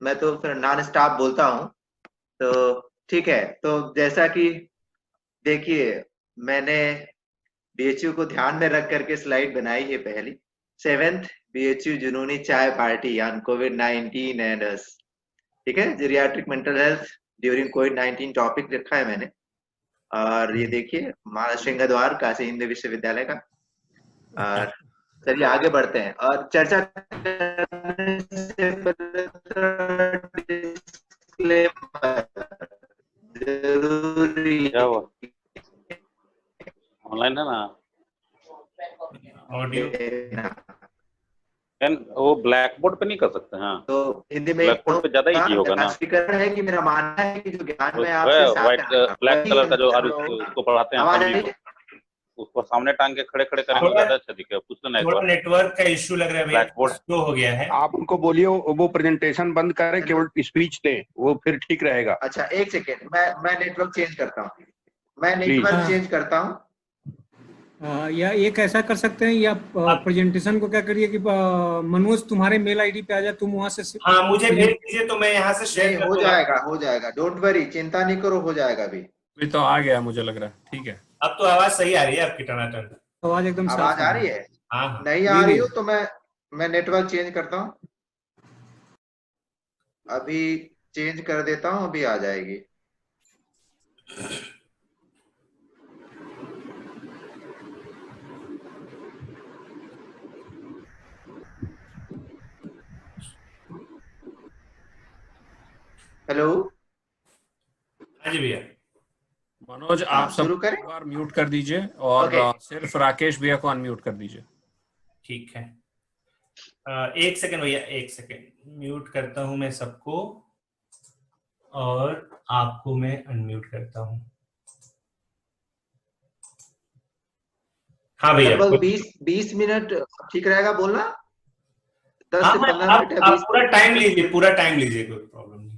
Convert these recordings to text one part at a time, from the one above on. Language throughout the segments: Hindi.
मैं तो फिर नॉन स्टॉप बोलता हूँ। तो ठीक है, तो जैसा कि देखिए, मैंने बीएचयू को ध्यान में रख करके स्लाइड बनाई है पहली। 7th बीएचयू जुनूनी चाय पार्टी ऑन कोविड-19 एंड अस। ठीक है, जीरियाट्रिक मेंटल हेल्थ ड्यूरिंग कोविड-19 टॉपिक रखा है मैंने। और ये देखिए, महाराष्ट्र सिंहद्वार काशी हिंदू विश्वविद्यालय का। और चलिए आगे बढ़ते हैं और चर्चा करने से पहले disclaimer जरूरी क्या हुआ? ऑनलाइन है ना? ऑडियो वो ब्लैक बोर्ड पे नहीं कर सकते? हाँ, तो हिंदी में ब्लैक बोर्ड पे ज्यादा इजी होगा ना। स्पीकर है कि मेरा मानना है कि जो ज्ञान में व्हाइट आपसे ब्लैक कलर का जो उसको पढ़ाते हैं आवाज पंडित को, उसको सामने टांग के खड़े खड़े करेंगे ज्यादा अच्छा दिखेगा। पूछ लेना एक थोड़ा बार। नेटवर्क का इश्यू लग रहा है भैया, ब्लैक बोर्ड स्लो हो गया है। आप उनको बोलिए वो प्रेजेंटेशन बंद करें, केवल स्पीच दें, वो फिर ठीक रहेगा। अच्छा, एक सेकेंड, मैं नेटवर्क चेंज करता हूँ। मैं नेटवर्क चेंज करता हूँ। या एक ऐसा कर सकते हैं, या प्रेजेंटेशन को क्या करिए कि मनोज तुम्हारे मेल आईडी पे आ जाए, तुम वहां से। हाँ, मुझे भेज दीजिए तो मैं यहाँ से शेयर कर दूंगा। हो जाएगा, डोंट वरी, चिंता नहीं करो, हो जाएगा अभी। अभी तो आ गया मुझे लग रहा है। ठीक है, अब तो आवाज सही आ रही है आपकी टनाटन। आवाज एकदम साफ आवाज आ रही है? हाँ, नहीं आ रही हो तो मैं नेटवर्क चेंज करता हूँ। अभी चेंज कर देता हूँ, अभी आ जाएगी। हेलो, हाँ जी भैया। मनोज आप सब शुरू करें? एक बार म्यूट कर दीजिए और सिर्फ राकेश भैया को अनम्यूट कर दीजिए। ठीक है, एक सेकंड भैया, एक सेकंड म्यूट करता हूं मैं सबको और आपको मैं अनम्यूट करता हूं। हाँ भैया, लगभग 20 मिनट ठीक रहेगा बोलना। 10 हाँ, से 15 मिनट या 20? पूरा टाइम लीजिए, पूरा टाइम लीजिए, कोई प्रॉब्लम नहीं।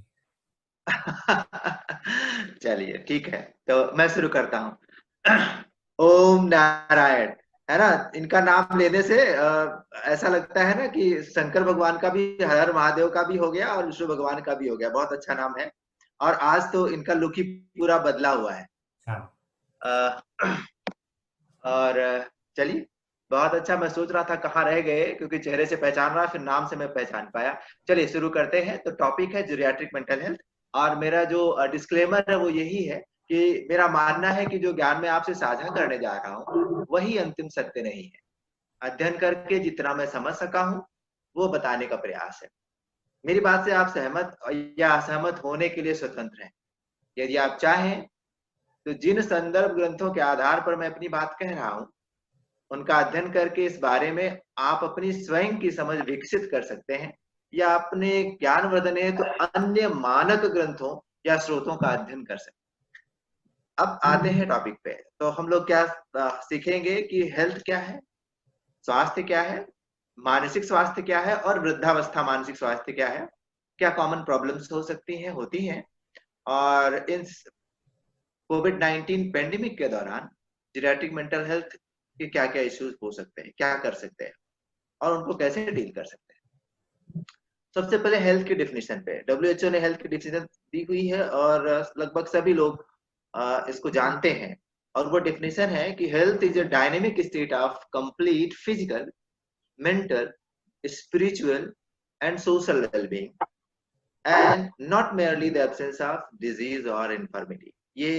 चलिए ठीक है, तो मैं शुरू करता हूँ। ओम नारायण, है ना? इनका नाम लेने से ऐसा लगता है ना कि शंकर भगवान का भी, हर हर महादेव का भी हो गया और विष्णु भगवान का भी हो गया। बहुत अच्छा नाम है। और आज तो इनका लुक ही पूरा बदला हुआ है। और चलिए, बहुत अच्छा। मैं सोच रहा था कहाँ रह गए, क्योंकि चेहरे से पहचान रहा, फिर नाम से मैं पहचान पाया। चलिए शुरू करते हैं। तो टॉपिक है जीरियाट्रिक मेंटल हेल्थ। और मेरा जो डिस्क्लेमर है वो यही है कि मेरा मानना है कि जो ज्ञान मैं आपसे साझा करने जा रहा हूँ वही अंतिम सत्य नहीं है। अध्ययन करके जितना मैं समझ सका हूँ वो बताने का प्रयास है। मेरी बात से आप सहमत या असहमत होने के लिए स्वतंत्र हैं। यदि आप चाहें तो जिन संदर्भ ग्रंथों के आधार पर मैं अपनी बात कह रहा हूँ उनका अध्ययन करके इस बारे में आप अपनी स्वयं की समझ विकसित कर सकते हैं, या अपने ज्ञानवर्धन हेतु तो अन्य मानक ग्रंथों या स्रोतों का अध्ययन कर सकते हैं। अब आते हैं टॉपिक पे। तो हम लोग क्या सीखेंगे कि हेल्थ क्या है, स्वास्थ्य क्या है, मानसिक स्वास्थ्य क्या है और वृद्धावस्था मानसिक स्वास्थ्य क्या है, क्या कॉमन प्रॉब्लम्स हो सकती हैं, होती हैं, और इन कोविड-19 पेंडेमिक के दौरान जीरियाट्रिक मेंटल हेल्थ के क्या क्या इश्यूज हो सकते हैं, क्या कर सकते हैं और उनको कैसे डील कर सकते हैं। सबसे पहले हेल्थ की डेफिनेशन पे डब्ल्यूएचओ ने हेल्थ की डेफिनेशन दी हुई है और लगभग सभी लोग इसको जानते हैं। और वो डेफिनेशन है कि health is a dynamic state of complete physical, mental, spiritual and social wellbeing and not merely the absence of disease और इन्फर्मिटी। ये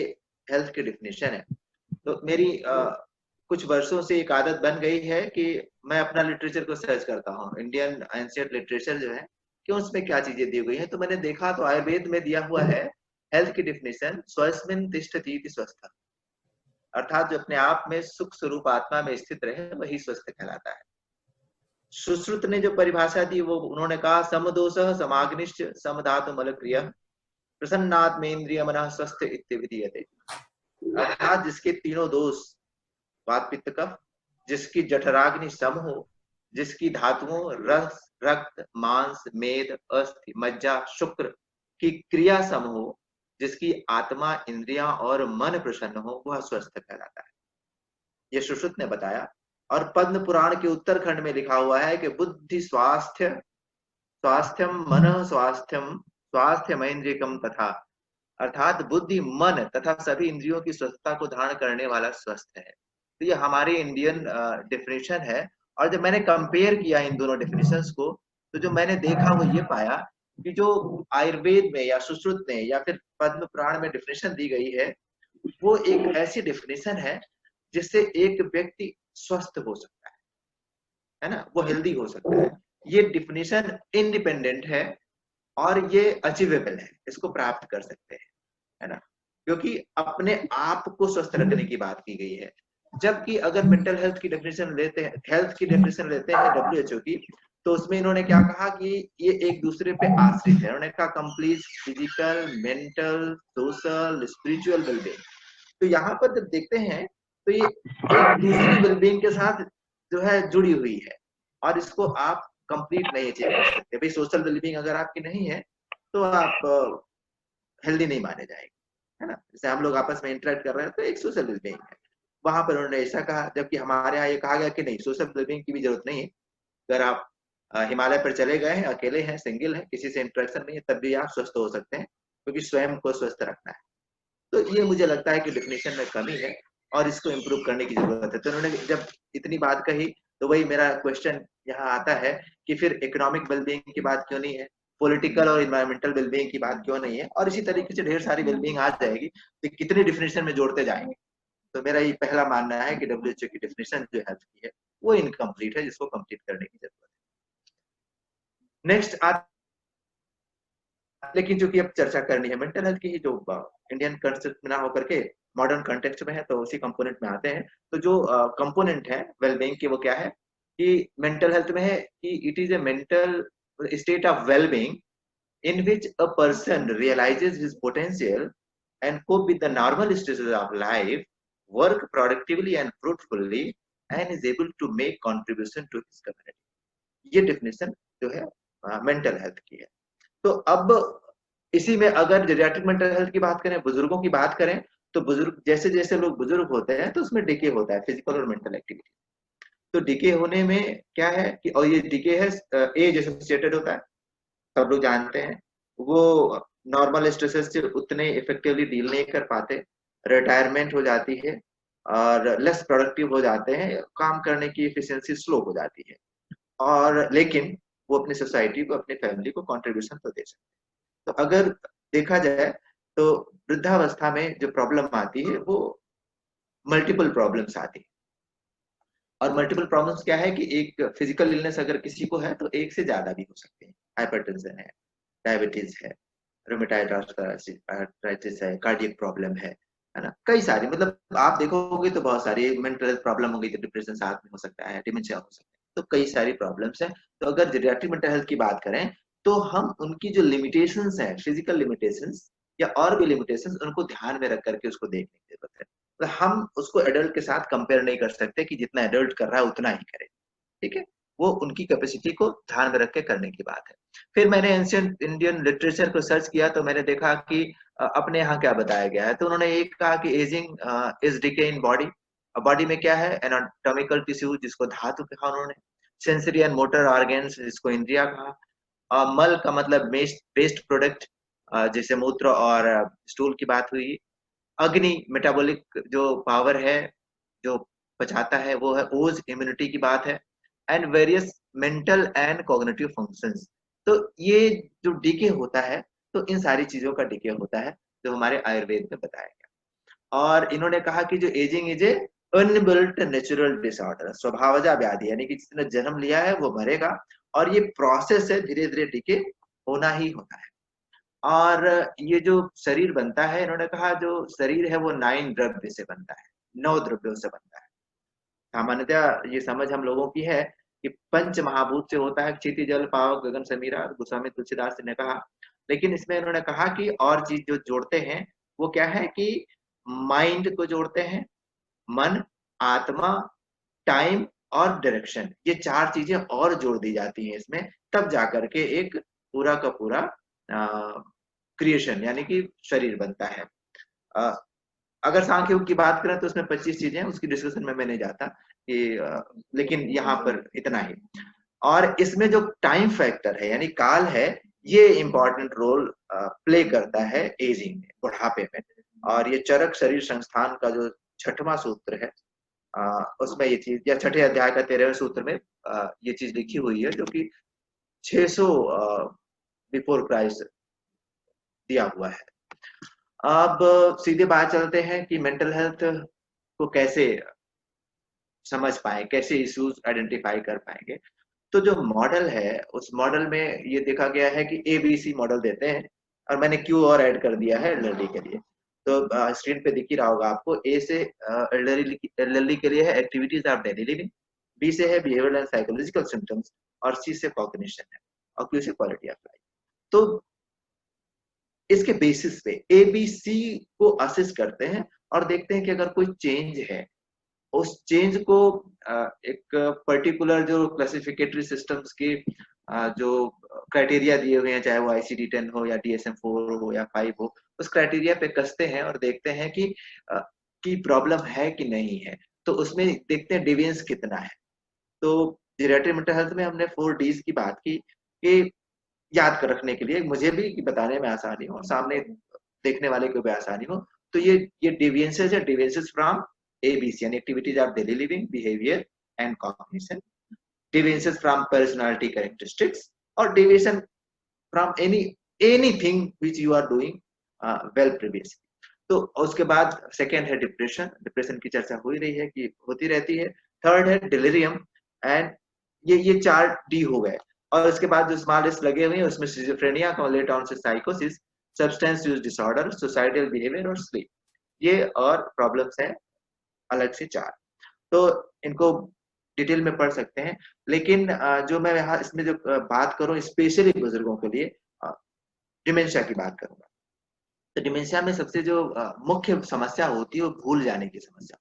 हेल्थ की डेफिनेशन है। तो मेरी कुछ वर्षों से एक आदत बन गई है कि मैं अपना लिटरेचर को सर्च करता हूँ, इंडियन एंशिएंट लिटरेचर जो है कि उसमें क्या चीजें दी गई हैं। तो मैंने देखा तो आयुर्वेद में दिया हुआ है हेल्थ की डेफिनेशन, स्वस्मिन् तिष्ठति इति स्वस्थः, अर्थात जो अपने आप में सुख स्वरूप आत्मा में स्थित रहे वही स्वस्थ कहलाता है। सुश्रुत ने जो परिभाषा दी वो उन्होंने कहा समदोषः समाग्निश्च समधातु मलक्रियः प्रसन्नात्मेन्द्रिय मनः स्वस्थ इत्यभिधीयते। अर्थात जिसके तीनों दोष, वात पित्त कफ, जिसकी जठराग्नि सम हो, जिसकी धातुओं रस, रक्त, मांस, मेद, अस्थि, मज्जा, शुक्र की क्रिया सम हो, जिसकी आत्मा, इंद्रियां और मन प्रसन्न हो, वह स्वस्थ कहलाता है। ये सुश्रुत ने बताया। और पद्म पुराण के उत्तरखंड में लिखा हुआ है कि बुद्धि स्वास्थ्य स्वास्थ्यम मनः स्वास्थ्यम स्वास्थ्यमेन्द्रियकम तथा, अर्थात बुद्धि मन तथा सभी इंद्रियों की स्वस्थता को धारण करने वाला स्वस्थ है। तो ये हमारे इंडियन डेफिनेशन है। और जब मैंने कंपेयर किया इन दोनों डेफिनेशंस को, तो जो मैंने देखा वो ये पाया कि जो आयुर्वेद में या सुश्रुत में या फिर पद्म पुराण में डेफिनेशन दी गई है, वो एक ऐसी डेफिनेशन है जिससे एक व्यक्ति स्वस्थ हो सकता है ना, वो हेल्दी हो सकता है। ये डेफिनेशन इंडिपेंडेंट है और ये अचीवेबल है, इसको प्राप्त कर सकते हैं, है ना, क्योंकि अपने आप को स्वस्थ रखने की बात की गई है। जबकि अगर मेंटल हेल्थ की डेफिनेशन लेते हैं, हेल्थ की डेफिनेशन लेते हैं WHO की, तो उसमें इन्होंने क्या कहा कि ये एक दूसरे पे आश्रित है। उन्होंने कहा complete physical, mental, social, spiritual wellbeing. तो यहाँ पर जब देखते हैं तो ये एक दूसरी वेलबींग के साथ जो है जुड़ी हुई है, और इसको आप कंप्लीट नहीं अचीव कर सकते। भाई सोशल वेलबींग अगर आपकी नहीं है तो आप हेल्दी नहीं माने जाएंगे, है ना। जैसे हम लोग आपस में इंटरेक्ट कर रहे हैं तो एक सोशल वेलबींग है, वहां पर उन्होंने ऐसा कहा। जबकि हमारे यहाँ ये कहा गया कि नहीं, सोशल वेलबींग की भी जरूरत नहीं है। अगर आप हिमालय पर चले गए हैं, अकेले हैं, सिंगल हैं, किसी से इंटरेक्शन नहीं है, तब भी आप स्वस्थ हो सकते हैं, क्योंकि स्वयं को स्वस्थ रखना है। तो ये मुझे लगता है कि डेफिनेशन में कमी है और इसको इम्प्रूव करने की जरूरत है। तो उन्होंने जब इतनी बात कही तो वही मेरा क्वेश्चन यहाँ आता है कि फिर इकोनॉमिक वेलबींग की बात क्यों नहीं है, पॉलिटिकल और इन्वायरमेंटल वेलबींग की बात क्यों नहीं है, और इसी तरीके से ढेर सारी वेलबींग आ जाएगी, तो कितनी डेफिनेशन में जोड़ते जाएंगे। तो मेरा ये पहला मानना है कि WHO की डेफिनेशन जो हेल्थ की है वो इनकम्प्लीट है, जिसको कंप्लीट करने की जरूरत है। नेक्स्ट लेकिन चूंकि अब चर्चा करनी है मेंटल हेल्थ की ही, जो इंडियन कंसेप्ट में ना होकर के मॉडर्न कॉन्टेक्स्ट में है, तो उसी कंपोनेंट में आते हैं। तो जो कंपोनेंट है वेलबींग की वो क्या है कि मेंटल हेल्थ में है कि it is a mental state of wellbeing in which a person realizes his potential and cope with the normal stresses of life, work productively and fruitfully, and is able to make contribution to his community. ये डेफिनेशन जो है मेंटल हेल्थ की है। तो अब इसी में अगर जेरियाट्रिक मेंटल हेल्थ की बात करें, बुजुर्गों की बात करें, तो बुजुर्ग जैसे जैसे लोग बुजुर्ग होते हैं तो उसमें डिके होता है, फिजिकल और मेंटल एक्टिविटी। तो डिके होने में क्या है कि, और ये डिके है एज एसोसिएटेड होता है, सब लोग जानते हैं। वो नॉर्मल स्ट्रेसेस से उतने इफेक्टिवली डील नहीं कर पाते, रिटायरमेंट हो जाती है और लेस प्रोडक्टिव हो जाते हैं, काम करने की एफिशिएंसी स्लो हो जाती है, और लेकिन वो अपनी सोसाइटी को, अपनी फैमिली को कंट्रीब्यूशन तो दे सकते हैं। तो अगर देखा जाए तो वृद्धावस्था में जो प्रॉब्लम आती है वो मल्टीपल प्रॉब्लम्स आती है। और मल्टीपल प्रॉब्लम्स क्या है कि एक फिजिकल इलनेस अगर किसी को है तो एक से ज्यादा भी हो सकते हैं। हाइपरटेंशन है, डायबिटीज है, रूमेटॉइड आर्थराइटिस है, कार्डियक प्रॉब्लम है ना, कई सारी, मतलब आप देखोगे तो बहुत सारी मेंटल हेल्थ प्रॉब्लम हो गई तो डिप्रेशन साथ में हो सकता है, डिमेंशिया हो सकता है, तो कई सारी प्रॉब्लम्स हैं। तो अगर जेरियाट्रिक मेंटल हेल्थ की बात करें तो हम उनकी जो लिमिटेशंस हैं, फिजिकल लिमिटेशंस या और भी लिमिटेशंस, उनको ध्यान में रख करके उसको देखने की जरूरत है। तो हम उसको एडल्ट के साथ कंपेयर नहीं कर सकते कि जितना एडल्ट कर रहा है उतना ही करे, ठीक है, वो उनकी कैपेसिटी को ध्यान में रख के करने की बात है। फिर मैंने एंशिएंट इंडियन लिटरेचर को सर्च किया तो मैंने देखा कि अपने यहाँ क्या बताया गया है। तो उन्होंने एक कहा कि ageing is decay in body. Body में क्या है, एनाटॉमिकल टिश्यू जिसको धातु कहा उन्होंने, सेंसरी एंड मोटर ऑर्गन्स जिसको इंद्रिया कहा, मल का मतलब वेस्ट प्रोडक्ट जैसे मूत्र और स्टूल की बात हुई, अग्नि मेटाबॉलिक जो पावर है जो पचाता है वो है, ओज इम्यूनिटी की बात है, and various mental and cognitive functions. तो ये जो डीके होता है तो इन सारी चीजों का डीके होता है जो हमारे आयुर्वेद में बताया गया। और इन्होंने कहा कि जो ageing is a inbuilt natural disorder, स्वभावजा व्याधि, यानी कि जिसने जन्म लिया है वो मरेगा, और ये प्रोसेस है, धीरे धीरे डीके होना ही होता है। और ये जो शरीर बनता है, इन्होंने कहा जो शरीर है वो 9 द्रव्य से बनता है, 9 द्रव्यों से बनता है। सामान्यतः ये समझ हम लोगों की है कि पंच महाभूत से होता है, क्षिति जल पावक गगन समीरा, गोस्वामी तुलसीदास ने कहा। लेकिन इसमें इन्होंने कहा कि और चीज जो जोड़ते हैं वो क्या है कि माइंड को जोड़ते हैं, मन, आत्मा, टाइम और डायरेक्शन, ये 4 चीजें और जोड़ दी जाती हैं इसमें, तब जाकर के एक पूरा का पूरा क्रिएशन यानी कि शरीर बनता है। अगर सांख्य योग की बात करें तो उसमें 25 चीजें हैं, उसकी डिस्कशन में मैं नहीं जाता कि लेकिन यहाँ पर इतना ही। और इसमें जो टाइम फैक्टर है यानी काल है, ये इंपॉर्टेंट रोल प्ले करता है एजिंग में, बुढ़ापे में। और ये चरक शरीर संस्थान का जो 6वां सूत्र है, उसमें ये चीज, या 6ठे अध्याय का 13वें सूत्र में ये चीज लिखी हुई है, जो कि 600 बिफोर क्राइस्ट दिया हुआ है। अब सीधे बात चलते हैं कि मेंटल हेल्थ को कैसे समझ पाए, कैसे इश्यूज आइडेंटिफाई कर पाएंगे। तो जो मॉडल है, उस मॉडल में ये देखा गया है कि ABC मॉडल देते हैं, और मैंने Q और ऐड कर दिया है एल्डरली के लिए। तो स्क्रीन पे दिख ही रहा होगा आपको। A से एल्डरली के लिए है activities of daily living, B से है बिहेवियरल एंड साइकोलॉजिकल सिम्टम्स, और C से कॉग्निशन है, और Q से क्वालिटी ऑफ लाइफ। तो इसके बेसिस पे ABC को असेस करते हैं और देखते हैं कि अगर कोई चेंज है, उस चेंज को एक पर्टिकुलर जो क्लासिफिकेटरी सिस्टम्स के जो क्राइटेरिया दिए हुए हैं, चाहे वो ICD-10 हो या DSM-4 हो या 5 हो, उस क्राइटेरिया पे कसते हैं और देखते हैं कि प्रॉब्लम है कि नहीं है। तो उसमें देखते हैं डिविएंस कितना है। तो जीरियाट्रिक मेंटल हेल्थ में हमने 4 Ds की बात की कि याद कर रखने के लिए, मुझे भी बताने में आसानी हो, सामने देखने वाले को भी आसानी हो। तो ये डिविएंसेस है, डिविएंसेस फ्रॉम ABC यानी activities of daily living, behaviour and cognition, deviations from personality characteristics, or deviation from anything which you are doing well previously. तो उसके बाद सेकेंड है डिप्रेशन। डिप्रेशन की चर्चा हो ही रही है कि होती रहती है। थर्ड है डिलीरियम, एंड ये 4 D हो गए। और उसके बाद जो स्मॉल लिस्ट लगे हुए हैं उसमें सिजोफ्रेनिया, लेट ऑनसेट साइकोसिस, substance use disorder, suicidal behaviour और स्लीप, ये और प्रॉब्लम्स हैं अलग से 4। तो इनको डिटेल में पढ़ सकते हैं। लेकिन जो मैं यहाँ इसमें जो बात करूं स्पेशली बुजुर्गों के लिए, डिमेंशिया की बात करूंगा। तो डिमेंशिया में सबसे जो मुख्य समस्या होती है वो भूल जाने की समस्या।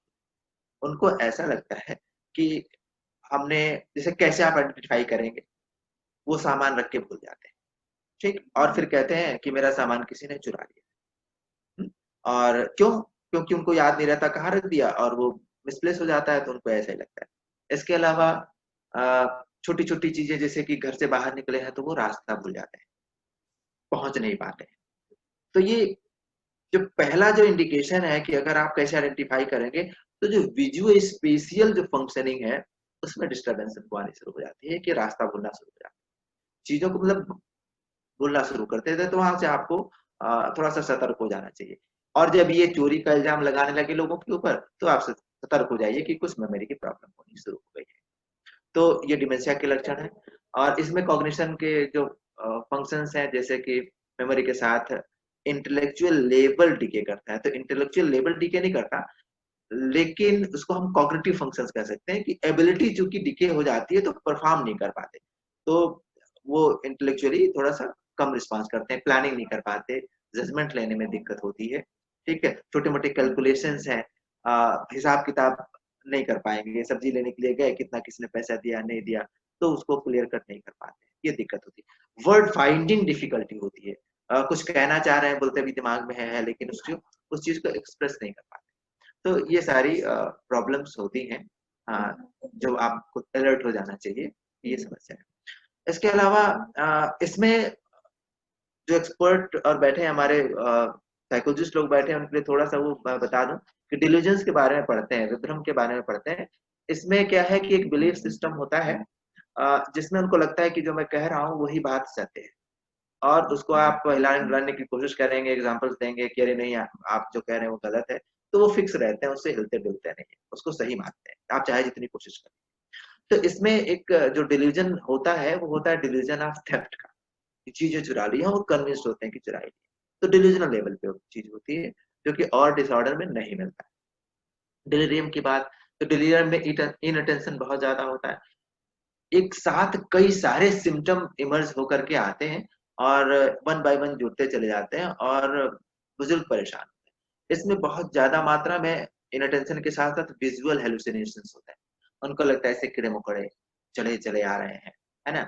उनको ऐसा लगता है कि हमने, जैसे कैसे आप आइडेंटिफाई करेंगे, वो सामान रख के भूल जाते हैं, ठीक, और फिर कहते हैं कि मेरा सामान किसी ने चुरा लिया। और क्योंकि उनको याद नहीं रहता कहाँ रख दिया, और वो मिसप्लेस हो जाता है, तो उनको ऐसा ही लगता है। इसके अलावा छोटी छोटी चीजें, जैसे कि घर से बाहर निकले हैं तो वो रास्ता भूल जाते हैं, पहुंच नहीं पाते हैं। तो ये जो पहला जो इंडिकेशन है कि अगर आप कैसे आइडेंटिफाई करेंगे, तो जो विजुअल स्पेशियल जो फंक्शनिंग है उसमें डिस्टर्बेंस आनी शुरू हो जाती है, कि रास्ता भूलना शुरू हो जाता है, चीजों को मतलब भूलना शुरू करते थे। तो वहां से आपको थोड़ा सा सतर्क हो जाना चाहिए। और जब ये चोरी का इल्जाम लगाने लगे लोगों के ऊपर, तो आप सतर्क हो जाइए कि कुछ मेमोरी की प्रॉब्लम होनी शुरू हो गई है। तो ये डिमेंशिया के लक्षण है। और इसमें कॉग्निशन के जो फंक्शंस हैं, जैसे कि मेमोरी के साथ इंटेलेक्चुअल लेवल डीके करता है। तो इंटेलेक्चुअल लेवल डीके नहीं करता, लेकिन उसको हम कॉग्निटिव फंक्शंस कह सकते हैं, कि एबिलिटी चूंकि डीके हो जाती है तो परफॉर्म नहीं कर पाते, तो वो इंटेलेक्चुअली थोड़ा सा कम रिस्पॉन्स करते हैं, प्लानिंग नहीं कर पाते, जजमेंट लेने में दिक्कत होती है, ठीक है। छोटे मोटे कैलकुलेशंस हैं, हिसाब किताब नहीं कर पाएंगे, सब्जी लेने के लिए गए, कितना किसने पैसा दिया नहीं दिया, तो उसको क्लियर कट नहीं कर पाते, ये दिक्कत होती है। वर्ड फाइंडिंग डिफिकल्टी होती है, कुछ कहना चाह रहे हैं, बोलते भी दिमाग में है, लेकिन उस चीज को एक्सप्रेस नहीं कर पाते। तो ये सारी प्रॉब्लम्स होती हैं, जो आपको अलर्ट हो जाना चाहिए, ये समस्या है। इसके अलावा इसमें जो एक्सपर्ट और बैठे हैं हमारे साइकोलॉजिस्ट लोग बैठे हैं, उनके लिए थोड़ा सा वो बता दूं कि डिल्यूजन्स के बारे में पढ़ते हैं, विभ्रम के बारे में पढ़ते हैं। इसमें क्या है कि एक बिलीफ सिस्टम होता है, जिसमें उनको लगता है कि जो मैं कह रहा हूँ वही बात सत्य है, और उसको आप हिलाने की कोशिश करेंगे, एग्जाम्पल्स देंगे कि अरे नहीं आप जो कह रहे हैं वो गलत है, तो वो फिक्स रहते हैं, उससे हिलते डुलते नहीं है, उसको सही मानते हैं, आप चाहे जितनी कोशिश करें। तो इसमें एक जो डिल्यूजन होता है वो होता है डिल्यूजन ऑफ थेफ्ट का, चीजें चुरा ली है, वो कन्विंस्ड होते हैं कि चुराई। तो डिल्यूजनल लेवल पे चीज होती है, जो कि और डिसऑर्डर में नहीं मिलता है। डिलीरियम की बात, तो डिलीरियम में इनअटेंशन बहुत ज्यादा होता है, एक साथ कई सारे सिम्टम इमर्ज होकर के आते हैं और वन बाय वन जुड़ते चले जाते हैं, और बुजुर्ग परेशान होते हैं। इसमें बहुत ज्यादा मात्रा में इनअटेंशन के साथ साथ विजुअल हेलुसिनेशंस होते हैं, उनको लगता है ऐसे कीड़े मकोड़े चले चले आ रहे हैं, है ना।